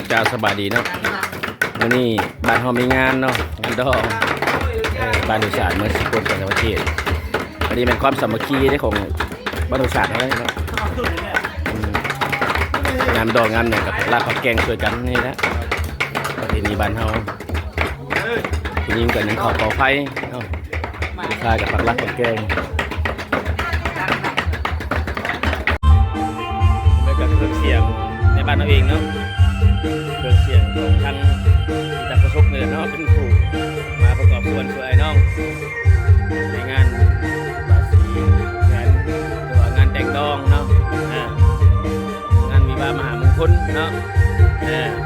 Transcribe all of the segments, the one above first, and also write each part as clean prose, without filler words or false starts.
เจ้าสบายดีเนาะวันนี้บ้านเฮามีงานเนาะงานดองบ้านดุษาเมื่อสิบคนต่างประเทศอันนี้เป็นความสามัคคีของบ้านดุษาอะไรเนาะงานดองงานเนี่ยกับลาบผักแกงช่วยกันนี่นะประเพณีบ้านเฮาทีนี้กันยังขอเป่าไฟเนาะชายกับผักลาบผักแกงแล้วก็เครื่องเสียงในบ้านเราเองเนาะเครื่องเสียงของทางจักรชกเนี่ยเนาะเป็นผู้มาประกอบส่วนช่วยไอ้น้องในงานบาสีแขนหรือว่างานแต่งดองเนาะงานวิวาห์มหามงคลเนาะ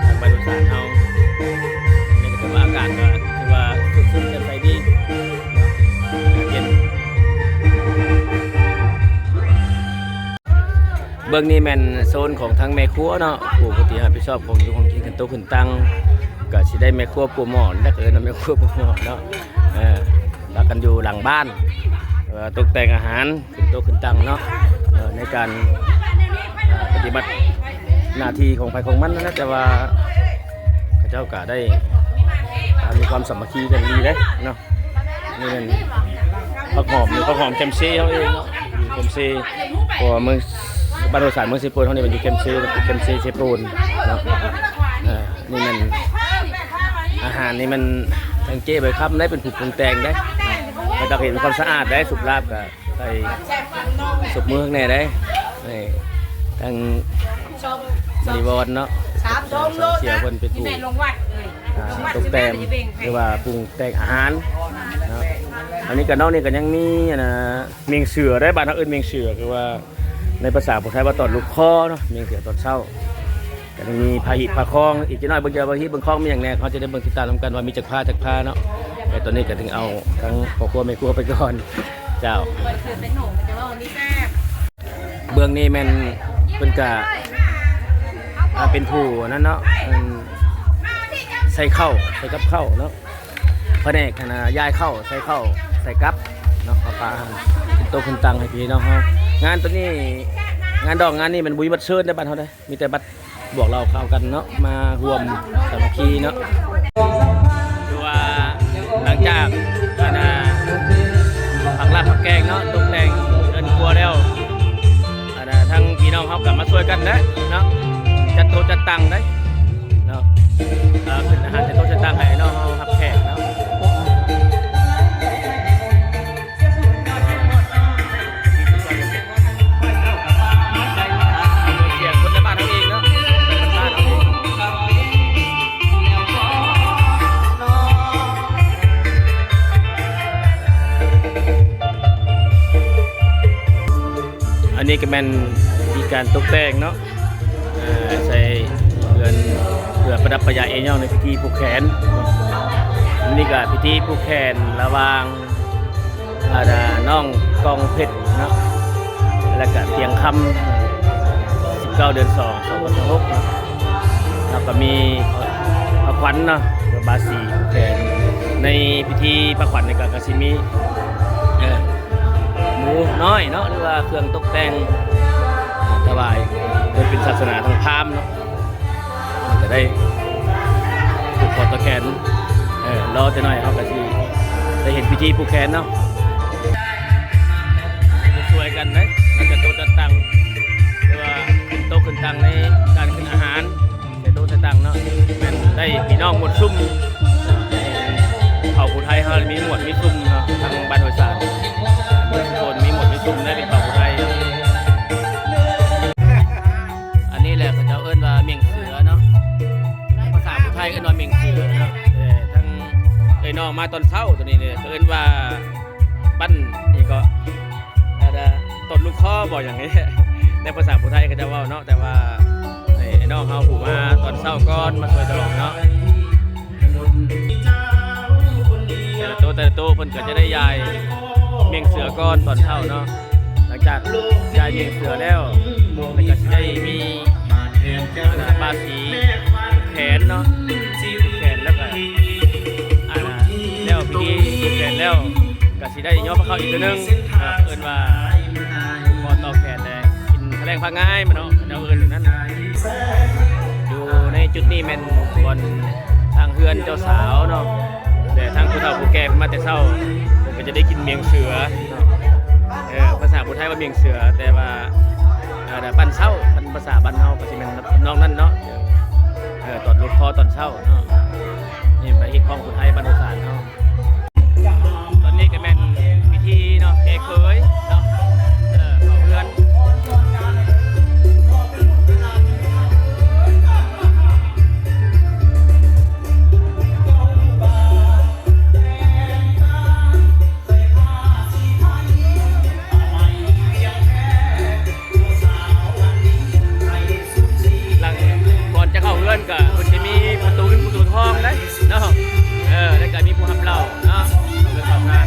ทางบ้านดุษาเฮาในกระทั่งอากาศก็ถือว่าสุดๆกันไปดีเย็นเบื้องนี้แมนโซนของทางแม่ครัวเนาะผู้ปฏิบัติชอบของอยู่ของกินกันโตขึ้นตั้งก็สิได้แม่ครัวปูหมอนและแม่ครัวปูหมอนเนาะแล้วกันอยู่หลังบ้านตกแต่งอาหารขึ้นโตขึ้นตั้งเนาะในการปฏิบัติหน้าที่ของใครของมันนะแต่ว่าพระเจ้าก็ได้มีความสามัคคีกันดีเลยเนาะนี่เป็นผักหอมหรือผักหอมแคมเซ่เขาเองเนาะแคมเซ่เพราะเมืองบ้านโรสานเมืองเซโปนเขาเนี่ยมันอยู่แคมเซ่เซโปนเนาะนี่มันอาหารนี่มันทั้งเจ๊ใบคับได้เป็นผูกปรุงแต่งได้มันจะเห็นความสะอาดได้สุกลาบกับใส่สุกมือข้างในได้ทั้งมีวอนเนาะเสียคนเป็นผู้ตกแต่งหรือว่าปรุงแต่งอาหารอันนี้กับนอกนี่ก็ยังมีนะเมียงเสือได้บ้านเขาเอิ้นเมียงเสือคือว่าในภาษาผมใช้ว่าตอนลูกคอเนาะเมียงเสือตอนเช้าแต่ยังมีพาหิพาคลองอีกจะน้อยบางทีบางคลองมีอย่างแน่เขาจะได้เบิ่งติดตามทำกันว่ามีจักผ้าเนาะแต่ตอนนี้ก็ถึงเอาทั้งพ่อครัวแม่ครัวไปก่อนเจ้าเบื้องนี้แม่นเป็นกะเป็นผู้นั่นเนาะใส่ข้าวใส่กับข้าวเนาะพระเนกนะย้ายข้าวใส่ข้าวใส่กับเนาะปลาโตขึ้นตังให้พี่น้องเขางานตัวนี้งานดอกงานนี้มันบุยบัดเชิญได้บ้านเขาได้มีแต่บัดบวกเราเข้ากันเนาะมารวมสามัคคีเนาะดูว่าหลังจากผักลาบผักแกงเนาะตกแต่งเดินครัวแล้วทั้งพี่น้องเขากลับมาช่วยกันนะเนาะจัดโต๊ะจัดตังได้เนาะขึ้นอาหารจัดโต๊ะจัดตังให้น้องเขาหับแขกเนาะอันนี้ก็เป็นมีการตกแต่งเนาะใส่เรือประดับประยาเองในพิธีผูกแขนนี่ก็พิธีผูกแขนระหว่างน้องกองเพชรเนาะแล้วก็เตียงคำ19 เดือน 2 2016แล้วก็มีพระขวัญเนาะบาสีผูกแขนในพิธีพระขวัญในกาซิมีหมูน้อยเนาะหรือว่าเครื่องตกแต่งถวายโดยเป็นศาสนาทางพราหมณ์เนาะจะได้ผูกคอตะแขนรอจะหน่อยเขาก็ที่ได้เห็นพิธีผูกแขนเนาะสวยกันนะเราจะโต๊ะจะตั้งหรือว่าเป็นโต๊ะขึ้นตั้งในการขึ้นอาหารในโต๊ะจะตั้งเนาะได้พี่น้องหมดซุ่มเผ่าผู้ไทยเขามีหมดมีซุ่มเนาะทางบ้านหัวสานคนมีหมดมีซุ่มได้เป็นเผ่าผู้ไทยอันนี้แหละเขาจะเอิ้นว่าเมียงเสือเนาะภาษาผู้ไทยเอิ้นว่าเมียงเสือเนาะทั้งน้องมาตอนเช้าตัวนี้เนี่ยเอิ้นว่าปั้นนี่ก็ต้นลูกข้อบอกอย่างนี้ในภาษาผู้ไทยเขาจะว่าเนาะแต่ว่าน้องเขาผูกมาตอนเช้าก่อนมาช่วยตลอดเนาะแต่โตเพิ่นก็จะได้ยายเมียงเสือก้อนตอนเช้าเนาะหลังจากยายเมียงเสือแล้วมันก็จะได้มีบาสีแขนเนาะแขนแล้วก็แล้วพิธีแขนแล้วก็สิได้ย่อพระเข้าอีกตัวนึงเอิ้นว่าพอต่อแขนเลยกินแรงพาง่ายมันเนาะเจ้าเอิ้นนั่นดูใน จุดนี้แม่นบอนทางเฮือนเจ้าสาวเนาะแต่ทางผู้เฒ่าผู้แก่มาแต่เช้าผมก็จะได้กินเมียงเสือภาษาผู้ไทยว่าเมียงเสือแต่ว่าปันเช้าปันภาษาบ้านเฮาก็สิแม่นน้องนั่นเนาะตอนลูกคอตอนเช้าเนาะนี่ไปที่คลองผู้ไทยบ้านโนสานเฮาตอนนี้ก็แม่นพิธีเนาะแขกเคยเนาะเข้าเฮือนก็มันจะมีประตูเงินประตูทองได้เนาะแล้วก็มีผู้รับเหล้าเนาะเอาไปเข้างาน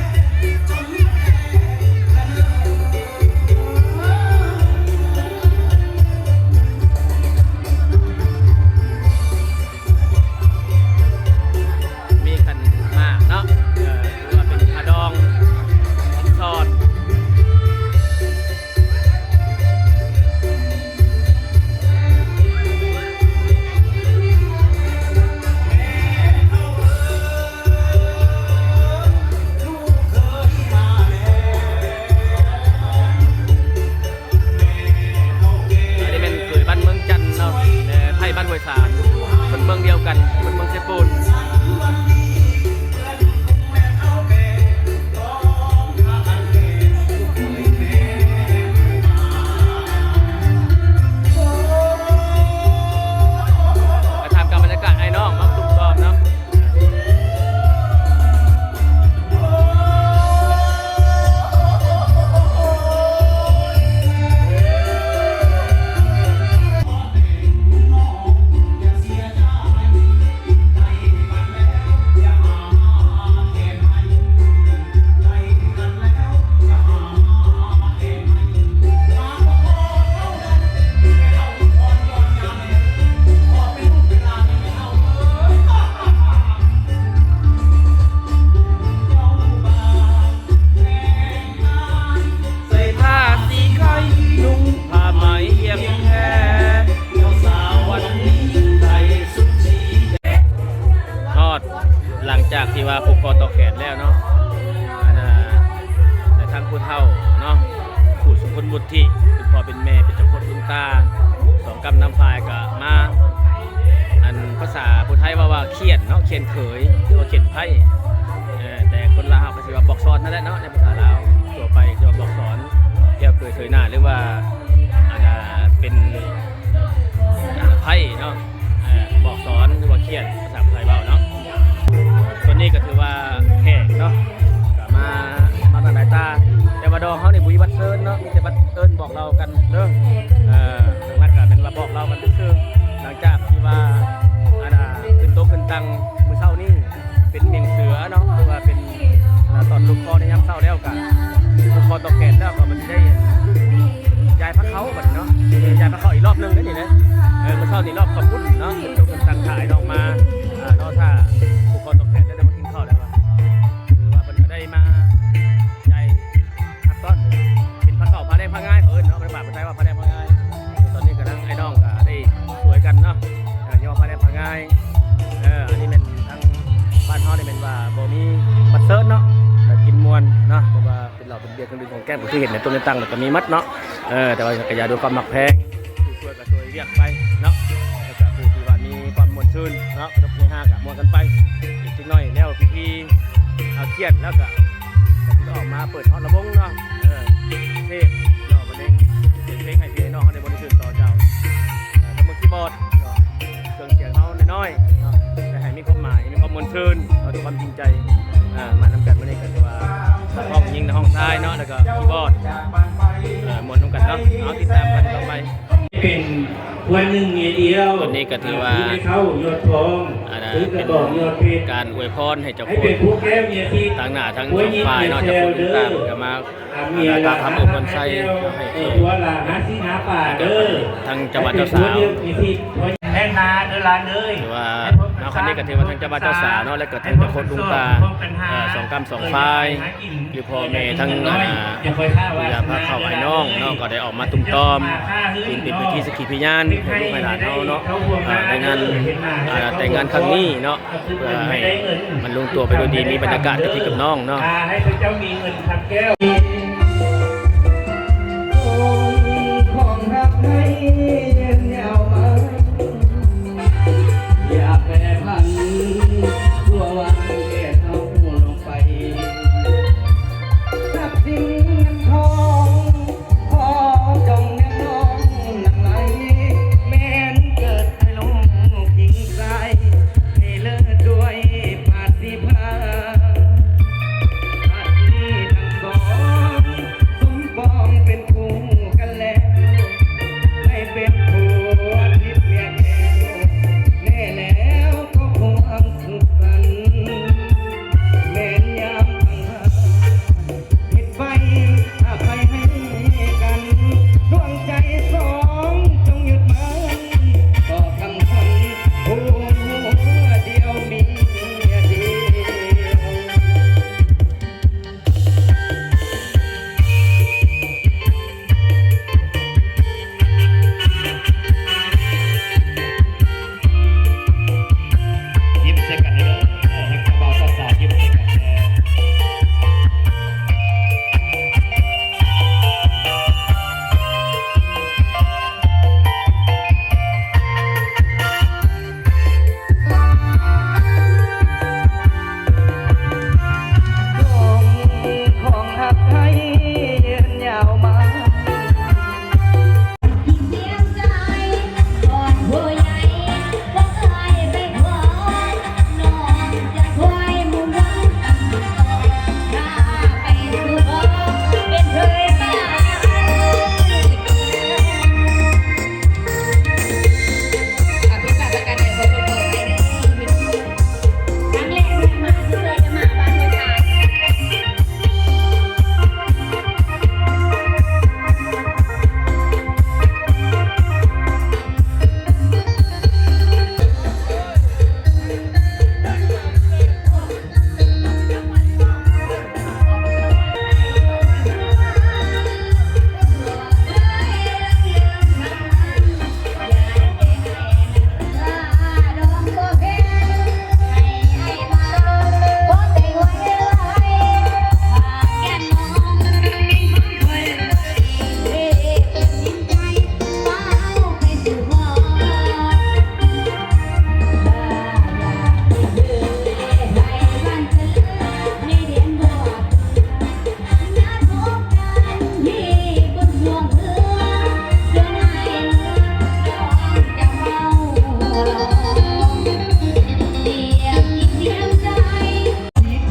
มีขันหมากเนาะหรือว่าเป็นขาดองซอสบ้านห้วยสามเป็นเมืองเดียวกันเป็นเมืองเซปูนมาทำกับบรรยากาศไอ้น้องมาตุ้มตอมเนาะหลังจากที่ว่าผูกคอต่อแขนแล้วเนาะแต่ทั้งผู้เฒ่าเนาะผู้สุขคนบุตรที่เป็นพ่อเป็นแม่เป็นเจ้าคนลุงตาสองกำนำพายก็มาอันภาษาผู้ไทยว่าเขียนเนาะเขียนเขยหรือว่าเขียนไพ่แต่คนลาวก็สิว่าบอกสอนนั่นแหละเนาะในภาษาลาวตัวไปจะว่าบอกสอนเกี่ยวเคยหน้าหรือว่าเป็นไพ่เนาะบอกสอนหรือว่าเขียนภาษาไทยเว้าเนาะตัวนี้ก็ถือว่าแขกเนาะก็มาทางไหนตาแต่ว่าดองเขาในบุยบัตเซิร์นเนาะมีแต่บัตเอิญบอกเรากันเด้อหลักการเป็นว่าบอกเรากันซื่อหลังจากที่ว่าขึ้นโต๊ะขึ้นตังมือเช้านี่เป็นเมียงเสือเนาะหรือว่าเป็นตอนลูกคอในยามเช้าแล้วกันลูกคอตกแขนแล้วก็มันได้ย้ายพระเขาแบบเนาะย้ายพระเขาอีกรอบนึงได้ดิเนี่ยมือเช้านี่รอบขอบคุณเนาะโต๊ะขึ้นตังถ่ายออกมาเนาะถ้าลูกคอตกแขนได้มากินข้าวแล้วก็ถือว่ามันได้มาใจทักต้อนเป็นพระเก่าพระแดงพระง่ายเขาเอิ้นเนาะเป็นบาปเป็นใจว่าพระแดงพระง่ายตอนนี้กำลังไอ้น้องก็ได้สวยกันเนาะย่อพระแดงพระง่ายอันนี้เป็นทั้งบ้านเฮาได้เป็นว่าบ่มีบัตรเซิร์ชเนาะแต่กินมวนเนาะเพราะว่าเป็นเหล้าเป็นเบียร์เครื่องดื่มของแก้มที่เห็นในต้นตั้งก็มีมัดเนาะแต่ว่าก็อย่าดูความมักแพงช่วยก็ช่วยเรียกไปเนาะแล้วก็ผู้ที่ว่ามีความมวลชื่นเนาะก็ต้อง5กับมวนกันไปอีกนิดหน่อยแล้วพี่ๆเครียดแล้วก็ออกมาเปิดฮอตระบงเนาะเทศเนาะมาเล่นเพลงให้พี่น้องเขาได้บริสุทธิ์ต่อเจ้าทำมือคีย์บอร์ดเครื่องเสียงเขาน้อยๆเนาะแต่ให้มีความหมายมีความมวลชื่นเอาด้วยความจริงใจมาทำกันวันนี้ก็ถือว่าห้องยิงในห้องท้ายเนาะแล้วก็คีย์บอร์ดมวลน้ำกันเนาะเอาติดตามกันต่อไปเป็นวันหนึ่งเดียว วันนี้ก็ถือว่าเป็นการอวยพรให้เจ้าคุณทั้งหน้าทั้งฝ่ายเนาะเจ้าคุณต่างๆก็มาตามคำอวยพรใส่ให้ทั้งจังหวัดเจ้าสาวแห่งนาเดินลานเลยหรือว่านา คันนี้ก็ถือว่าทางเจ้าบ้านเจ้าสาวเนาะและก็ทางเจ้าโคตรลุงตาสองกรรมสองฝ่ายอยู่พ่อแม่ทั้งยาพาเข้าไอ้น้องเนาะก็ได้ออกมาตุ้มตอมเป็นพื้นที่สกีพยานให้ลูกให้หลานเนาะในงานแต่งงานครั้งนี้เนาะเพื่อให้มันลงตัวไปโดยดีมีบรรยากาศกับพี่กับน้องเนาะให้พระเจ้ามีเงินทำแก้วของรักให้ยาวมาอยากแปรพันทั่ววันแก่เขาลงไปทรัพย์สินเงินทองขอจงแนบน้องหลั่งไหลแม้นเกิดให้ลงทิ้งใจให้เลิศด้วยปาฏิภาอันนี้ทั้งสองสมปองเป็นคู่กันแล้วให้เป็นผัวทิพย์เมียแก้วแน่แล้วก็ความสุขสันต์แม้นยามพังหาผิดไปอภัยให้กันดวงใจสองจงหยุดมันก็คำคนหัวเดียวมีเดียวยิ้มใส่กันเลยให้กระเป๋าสาวๆยิ้มใส่กันเลยของหักให้ยาวมา เสียงใจก่อนผู้ใหญ่ก็เคยไปขอน้องจะคอยมุมรักถ้าไปสู่ขอเป็นเคยบ้านอภิการประกันในคนเปิดให้ได้ครั้งแรกที่มาที่เลยจะมาบ้านผู้ชาย ที่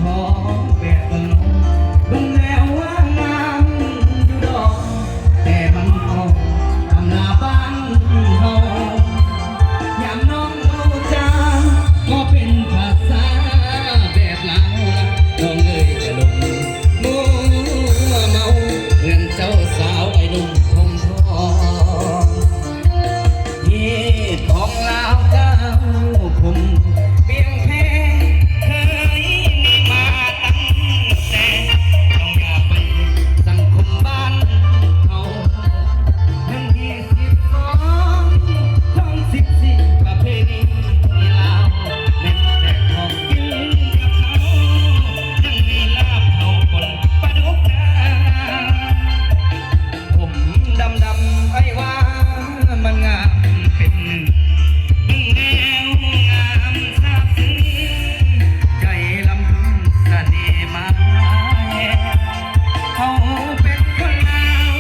ทองแบบบนบนแล้วว่างามอยู่ดอกแต่มันทองตำลาบ้านเฮายามน้องเอาจางก็เป็นภาษาแบบลาวน้องเอ้ยจะลงมัวเมาเงินเจ้าสาวไอ้หนุ่มทองทองนี่ของลาวเจ้าผมเพียงแค่เคยมีมาตั้งแต่ต้องอย่าไปสังคมบ้านเขาทั้ง22ทั้ง14ประเพณีลาวแม้แต่ของกินกับเขายังมีลาบเขาคนปลาดุกนาผมดำไอ้ว่ามันงามเป็นแนวงามซาบซึ้งใจลำพึงเสน่ห์มาเขาเป็นคนลาว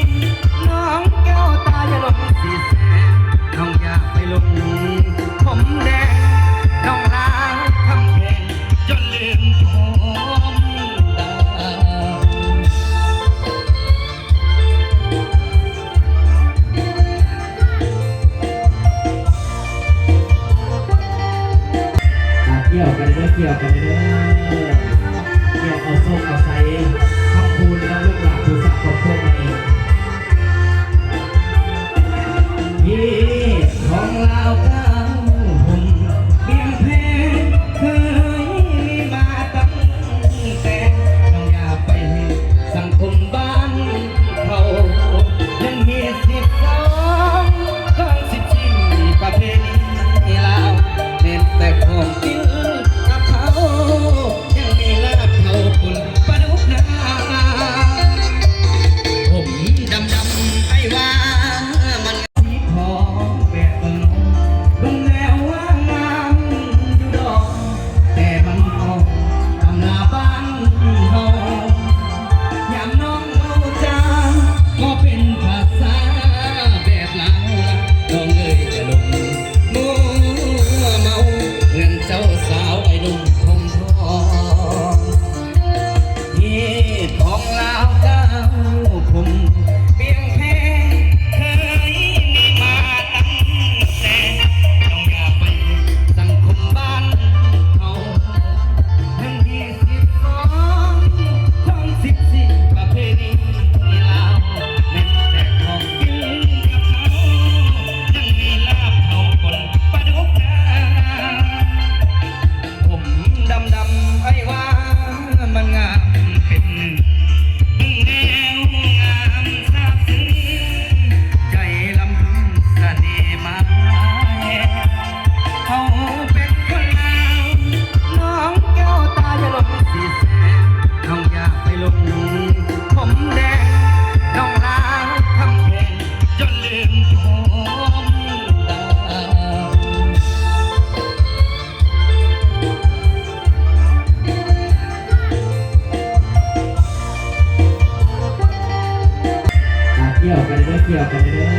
น้องแก้วตาอย่าหลงสีแสงน้องอยากไปลงผมแดงน้องลาวคำแพงจนลืมผมดาว เกี่ยวกันเด้อเกี่ยวกันเด้อเกี่ยวเอาส้มเอาใส่คำพูดแล้วลูกหลานผู้สักของพวกมันเองพี่ของเราเก้าผมเพียงเพลง เที่ยวกันเด้อ